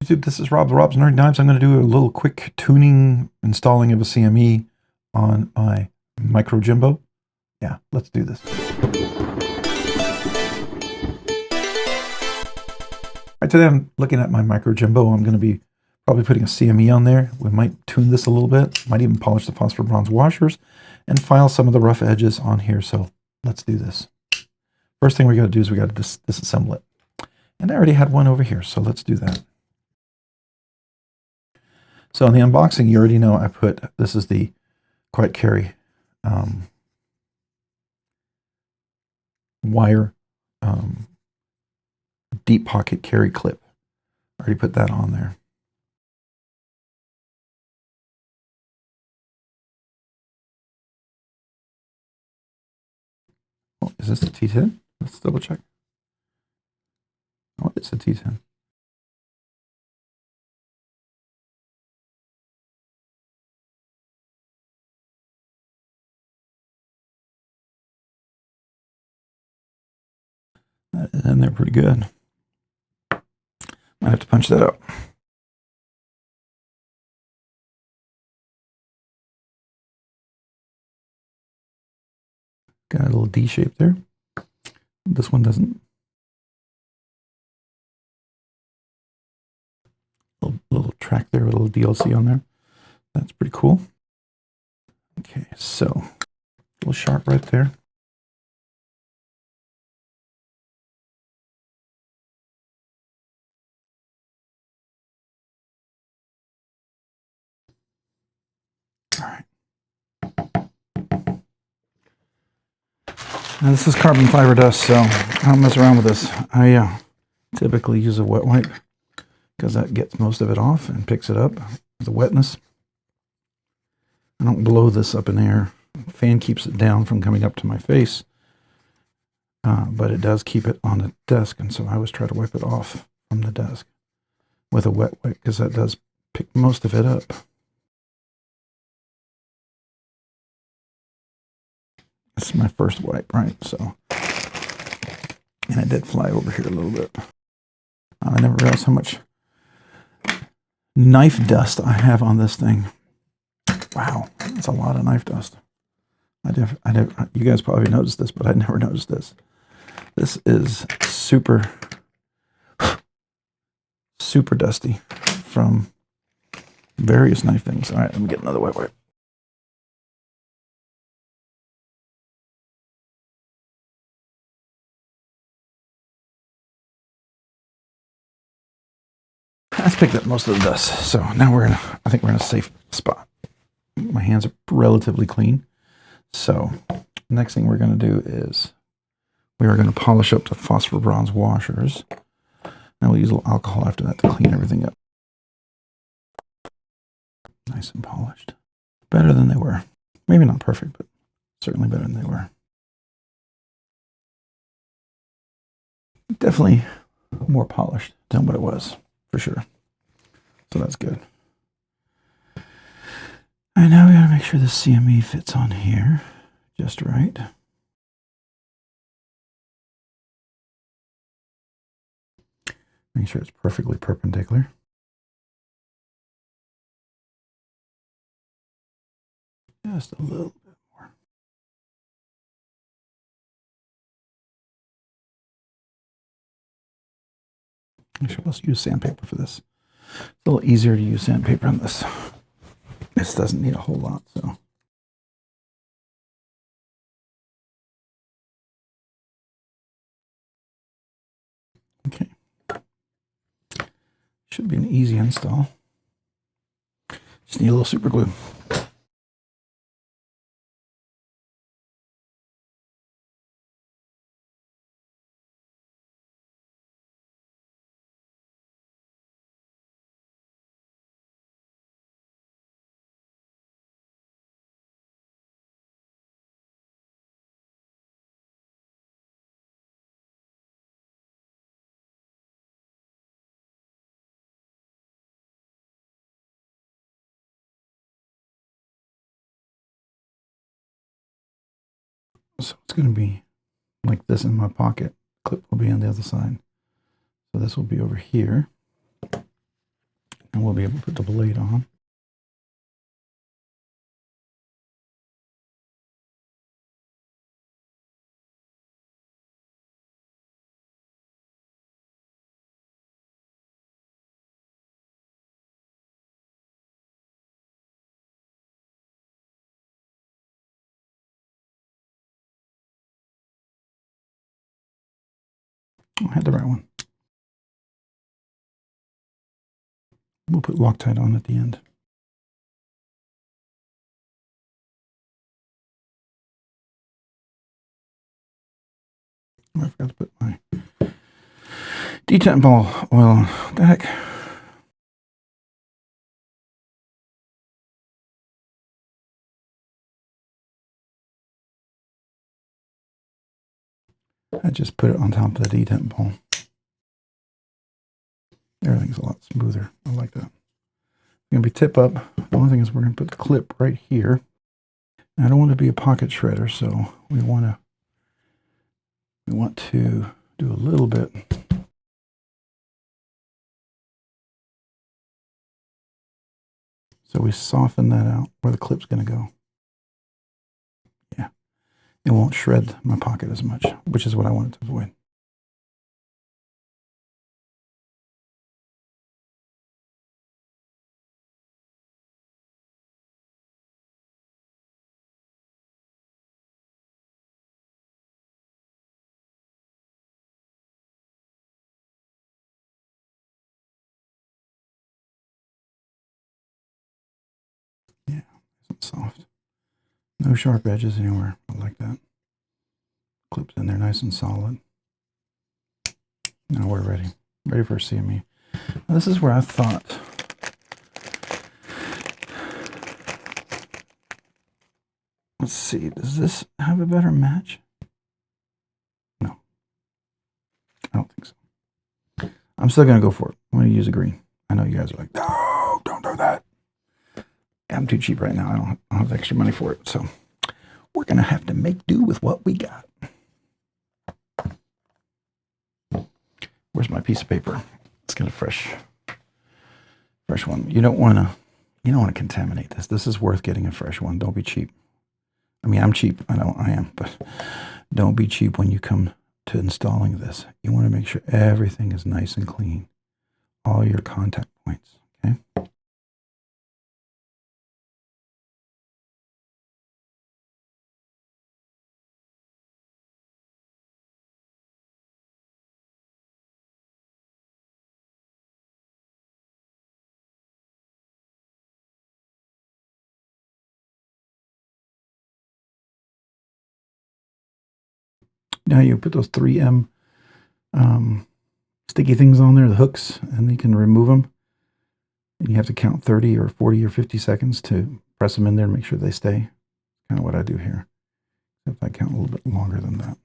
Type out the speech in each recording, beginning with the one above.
YouTube, this is Rob's Nerd Knives. I'm going to do a little quick tuning, installing of a CME on my Microjimbo. Yeah, let's do this. Right, today I'm looking at my Microjimbo. I'm going to be probably putting a CME on there. We might tune this a little bit. Might even polish the phosphor bronze washers and file some of the rough edges on here. So let's do this. First thing we got to do is we got to disassemble it. And I already had one over here, so let's do that. So in the unboxing, you already know I put, this is the Quiet Carry wire deep pocket carry clip. I already put that on there. Oh, is this the T10? Let's double check. Oh, it's a T10. And they're pretty good. Might have to punch that up. Got a little D shape there. This one doesn't. Little track there, a little DLC on there. That's pretty cool. Okay, so a little sharp right there. All right. Now this is carbon fiber dust, so I don't mess around with this. I typically use a wet wipe because that gets most of it off and picks it up, the wetness. I don't blow this up in air. The fan keeps it down from coming up to my face, but it does keep it on the desk, and so I always try to wipe it off from the desk with a wet wipe because that does pick most of it up. This is my first wipe, right? So, and it did fly over here a little bit. I never realized how much knife dust I have on this thing. Wow, that's a lot of knife dust. You guys probably noticed this, but I never noticed this. This is super dusty from various knife things. All right, let me get another wet wipe. That's picked up most of the dust, so now I think we're in a safe spot. My hands are relatively clean. So next thing we're going to do is we are going to polish up the phosphor bronze washers. And we'll use a little alcohol after that to clean everything up. Nice and polished. Better than they were. Maybe not perfect, but certainly better than they were. Definitely more polished than what it was, for sure. So that's good. And now we gotta make sure the CME fits on here just right. Make sure it's perfectly perpendicular. Just a little bit more. Actually, let's use sandpaper for this. It's a little easier to use sandpaper on this. This doesn't need a whole lot, so. Okay. Should be an easy install. Just need a little super glue. So it's going to be like this in my pocket. Clip will be on the other side. So this will be over here. and we'll be able to put the blade on. I had the right one. We'll put Loctite on at the end. I forgot to put my detent ball oil on. What the heck? I just put it on top of the detent ball. Everything's a lot smoother. I like that. It's going to be tip up. The only thing is we're going to put the clip right here. I don't want to be a pocket shredder, so we want to do a little bit. So we soften that out where the clip's going to go. Yeah. It won't shred my pocket as much, which is what I wanted to avoid. Yeah, it's soft. No sharp edges anywhere. I like that. Clips in there nice and solid. Now we're ready. Ready for CME. Now this is where I thought let's see, does this have a better match? No. I don't think so. I'm still going to go for it. I'm going to use a green. I know you guys are like, no, don't do that. I'm too cheap right now. I don't have the extra money for it. So we're going to have to make do with what we got. Where's my piece of paper? Let's get a fresh one. You don't want to contaminate this. This is worth getting a fresh one. Don't be cheap. I mean, I'm cheap. I know I am, but don't be cheap when you come to installing this. You want to make sure everything is nice and clean. All your contact points, okay? Now you put those 3M sticky things on there, the hooks, and you can remove them. And you have to count 30 or 40 or 50 seconds to press them in there and make sure they stay. Kind of what I do here. Except I count a little bit longer than that.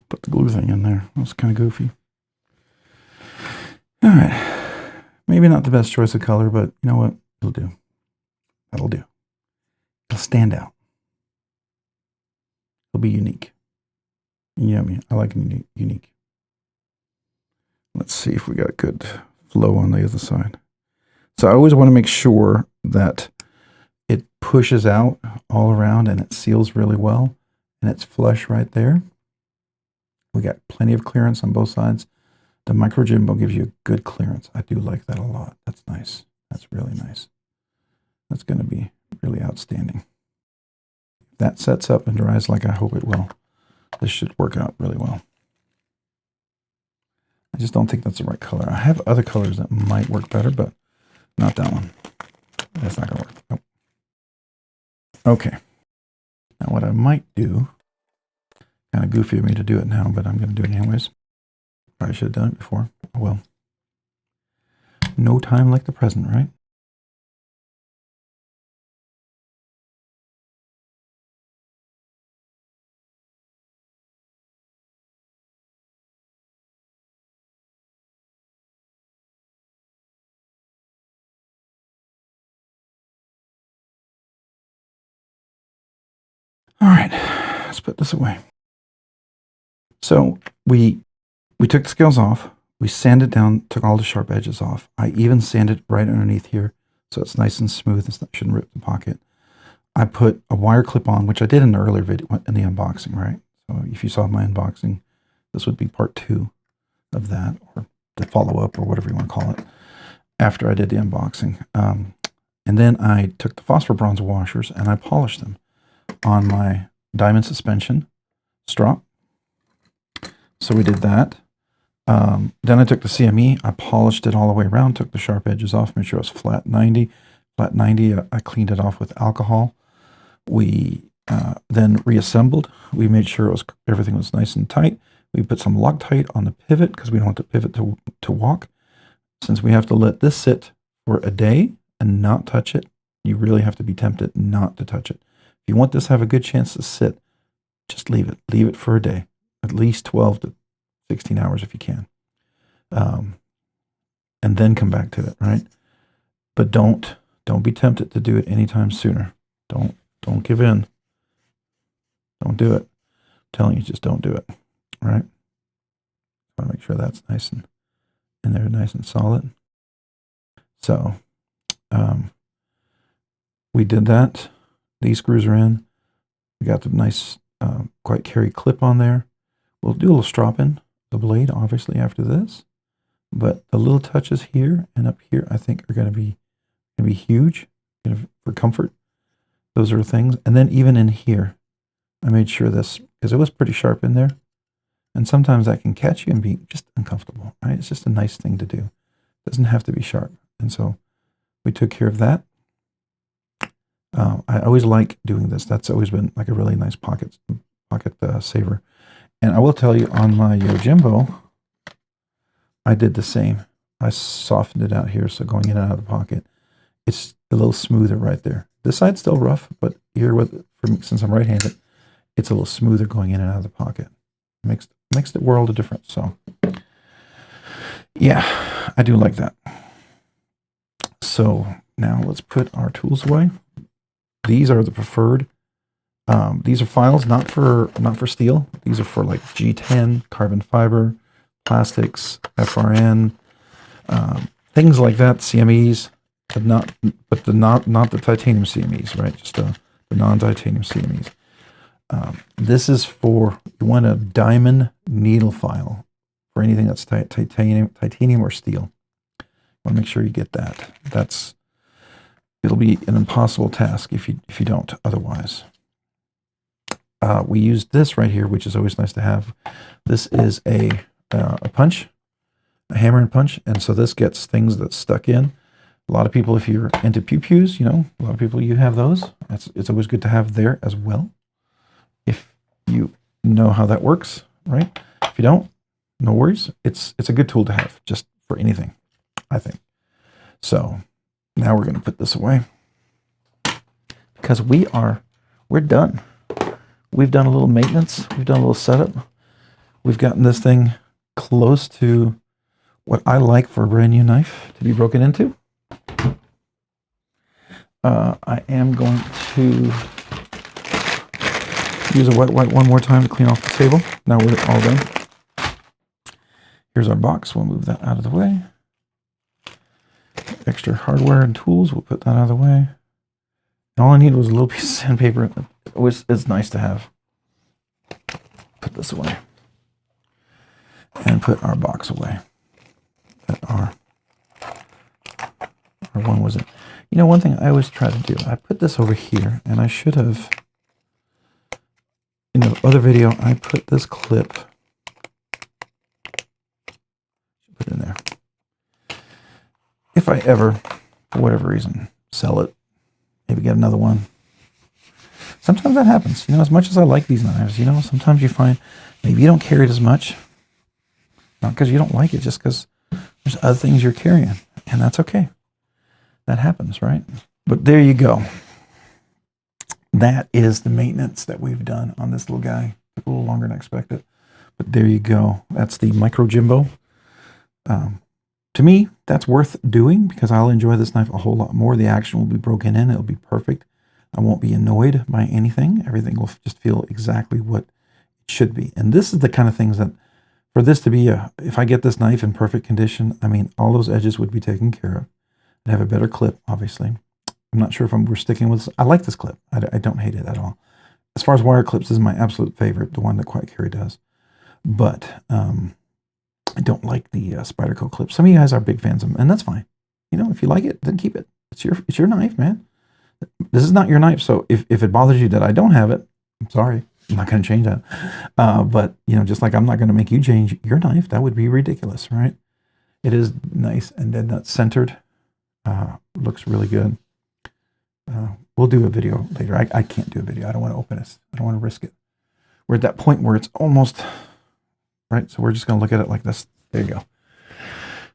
Put the glue thing in there. That was kind of goofy. All right. Maybe not the best choice of color, but you know what? It'll do. That'll do. It'll stand out. It'll be unique. You know me. I like unique. Let's see if we got good flow on the other side. So I always want to make sure that it pushes out all around and it seals really well and it's flush right there. We got plenty of clearance on both sides. The Microjimbo gives you good clearance. I do like that a lot. That's nice. That's really nice. That's going to be really outstanding. If that sets up and dries like I hope it will, this should work out really well. I just don't think that's the right color. I have other colors that might work better, but not that one. That's not going to work. Nope. Okay. Now what I might do, kind of goofy of me to do it now, but I'm going to do it anyways. Probably should have done it before. Oh well. No time like the present, right? All right. let's put this away. So we took the scales off. We sanded down, took all the sharp edges off. I even sanded right underneath here, so it's nice and smooth. It shouldn't rip the pocket. I put a wire clip on, which I did in the earlier video, in the unboxing, right? So if you saw my unboxing, this would be part 2 of that, or the follow-up, or whatever you want to call it, after I did the unboxing. And then I took the phosphor bronze washers and I polished them on my diamond suspension strop. So we did that. Then I took the CME, I polished it all the way around, took the sharp edges off, made sure it was flat 90. Flat 90, I cleaned it off with alcohol. We then reassembled. We made sure everything was nice and tight. We put some Loctite on the pivot because we don't want the pivot to walk. Since we have to let this sit for a day and not touch it, you really have to be tempted not to touch it. If you want this to have a good chance to sit, just leave it. Leave it for a day, at least 12 to 16 hours if you can. And then come back to it, right? But don't be tempted to do it anytime sooner. Don't give in. Don't do it. I'm telling you, just don't do it. All right? I want to make sure that's nice and in there, nice and solid. So we did that. These screws are in. We got the nice quite carry clip on there. We'll do a little stropping the blade, obviously, after this. But the little touches here and up here, I think, are going to be huge for comfort. Those are things. And then even in here, I made sure this, because it was pretty sharp in there. And sometimes that can catch you and be just uncomfortable, right? It's just a nice thing to do. It doesn't have to be sharp. And so we took care of that. I always like doing this. That's always been like a really nice pocket saver. And I will tell you, on my Yojimbo, I did the same. I softened it out here, so going in and out of the pocket, it's a little smoother right there. This side's still rough, but here, since I'm right-handed, it's a little smoother going in and out of the pocket. Makes the world of difference. So, yeah, I do like that. So now let's put our tools away. These are the preferred. These are files, not for steel. These are for like G10, carbon fiber, plastics, FRN, things like that. CMEs, but not the titanium CMEs, right? Just the non-titanium CMEs. This is for, you want a diamond needle file for anything that's titanium or steel. I want to make sure you get that. It'll be an impossible task if you don't otherwise. We used this right here, which is always nice to have. This is a punch, a hammer and punch, and so this gets things that's stuck in. A lot of people, if you're into pew-pews, a lot of people, you have those. It's always good to have there as well, if you know how that works, right? If you don't, no worries. It's a good tool to have, just for anything, I think. So now we're going to put this away, because we're done. We've done a little maintenance. We've done a little setup. We've gotten this thing close to what I like for a brand new knife to be broken into. I am going to use a wet wipe one more time to clean off the table. Now we're all done. Here's our box. We'll move that out of the way. Extra hardware and tools, we'll put that out of the way. And all I need was a little piece of sandpaper. It's nice to have. Put this away. And put our box away. Our one was it. One thing I always try to do, I put this over here, and I should have, in the other video, I put this clip, put it in there. If I ever, for whatever reason, sell it, maybe get another one. Sometimes that happens. As much as I like these knives, sometimes you find maybe you don't carry it as much. Not because you don't like it, just because there's other things you're carrying. And that's okay. That happens, right? But there you go. That is the maintenance that we've done on this little guy. Took a little longer than expected. But there you go. That's the Microjimbo. To me, that's worth doing, because I'll enjoy this knife a whole lot more. The action will be broken in. It'll be perfect. I won't be annoyed by anything. Everything will just feel exactly what it should be. And this is the kind of things that, for this to be if I get this knife in perfect condition, I mean, all those edges would be taken care of. I'd have a better clip, obviously. I'm not sure if we're sticking with this. I like this clip. I don't hate it at all. As far as wire clips, this is my absolute favorite, the one that Quiet Carry does. But I don't like the Spyderco clips. Some of you guys are big fans of them, and that's fine. You know, if you like it, then keep it. It's your knife, man. This is not your knife, so if it bothers you that I don't have it, I'm sorry. I'm not going to change that. But, you know, just like I'm not going to make you change your knife, that would be ridiculous, right? It is nice and dead nut centered. Looks really good. We'll do a video later. I can't do a video. I don't want to open this. I don't want to risk it. We're at that point where it's almost, right? So we're just going to look at it like this. There you go.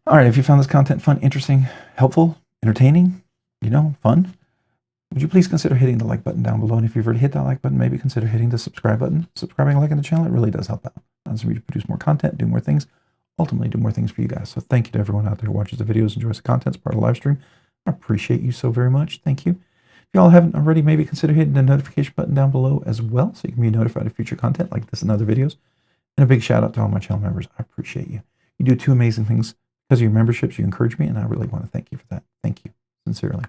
All right. If you found this content fun, interesting, helpful, entertaining, you know, fun, would you please consider hitting the like button down below? And if you've already hit that like button, maybe consider hitting the subscribe button. Subscribing and liking the channel, it really does help out. Allows me to produce more content, do more things, ultimately do more things for you guys. So thank you to everyone out there who watches the videos, enjoys the content, is part of the live stream. I appreciate you so very much. Thank you. If y'all haven't already, maybe consider hitting the notification button down below as well, so you can be notified of future content like this and other videos. And a big shout out to all my channel members. I appreciate you. You do two amazing things. Because of your memberships, you encourage me, and I really want to thank you for that. Thank you, sincerely.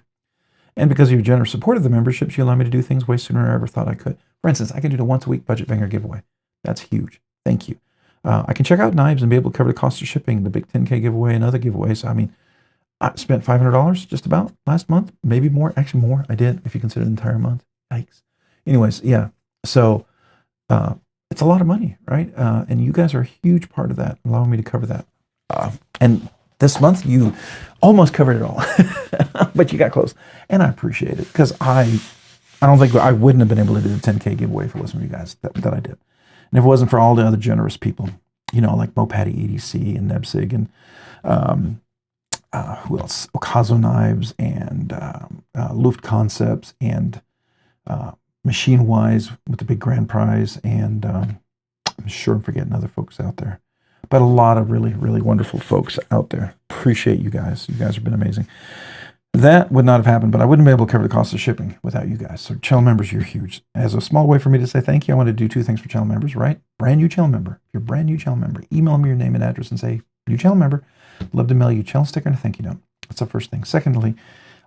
And because of your generous support of the memberships, you allow me to do things way sooner than I ever thought I could. For instance, I can do the once-a-week budget banger giveaway. That's huge. Thank you. I can check out knives and be able to cover the cost of shipping, the big 10K giveaway, and other giveaways. I mean, I spent $500 just about last month, maybe more. Actually, more. I did, if you consider the entire month. Yikes. Anyways, yeah. So it's a lot of money, right? And you guys are a huge part of that, allowing me to cover that. And this month, you almost covered it all, but you got close. And I appreciate it, because I don't think I wouldn't have been able to do the 10K giveaway if it wasn't for you guys that I did. And if it wasn't for all the other generous people, you know, like Mopatty EDC and Nebsig and who else? Okazo Knives and Luft Concepts and Machine Wise with the big grand prize. And I'm sure I'm forgetting other folks out there. But a lot of really, really wonderful folks out there. Appreciate you guys. You guys have been amazing. That would not have happened, but I wouldn't be able to cover the cost of shipping without you guys. So channel members, you're huge. As a small way for me to say thank you, I want to do two things for channel members, right? Brand new channel member. If you're a brand new channel member, email me your name and address and say, new channel member. Love to mail you a channel sticker and a thank you note. That's the first thing. Secondly,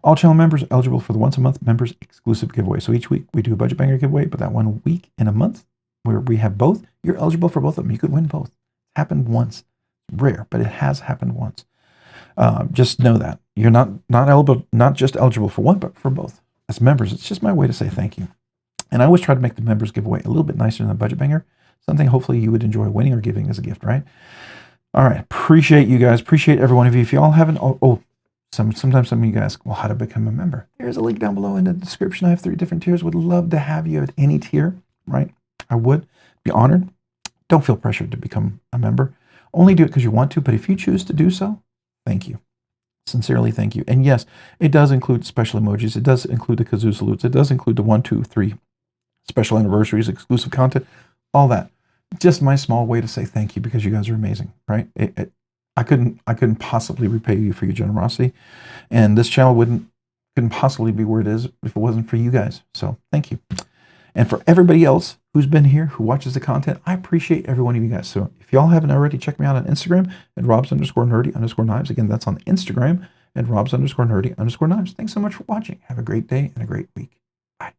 all channel members are eligible for the once a month members exclusive giveaway. So each week we do a budget banger giveaway, but that 1 week in a month where we have both, you're eligible for both of them. You could win both. Happened once. Rare, but it has happened once. Just know that you're not just eligible for one, but for both. As members, it's just my way to say thank you. And I always try to make the members giveaway a little bit nicer than the budget banger. Something hopefully you would enjoy winning or giving as a gift, right? All right, appreciate you guys. Appreciate every one of you. If you all haven't, sometimes some of you guys ask, well, how to become a member? There's a link down below in the description. I have 3 different tiers. Would love to have you at any tier, right? I would be honored. Don't feel pressured to become a member. Only do it because you want to, but if you choose to do so, thank you. Sincerely, thank you. And yes, it does include special emojis. It does include the kazoo salutes. It does include the 1, 2, 3 special anniversaries, exclusive content, all that. Just my small way to say thank you, because you guys are amazing, right? I couldn't possibly repay you for your generosity, and this channel couldn't possibly be where it is if it wasn't for you guys. So thank you. And for everybody else who's been here, who watches the content, I appreciate every one of you guys. So if y'all haven't already, check me out on Instagram at robs_nerdy_knives. Again, that's on Instagram at robs_nerdy_knives. Thanks so much for watching. Have a great day and a great week. Bye.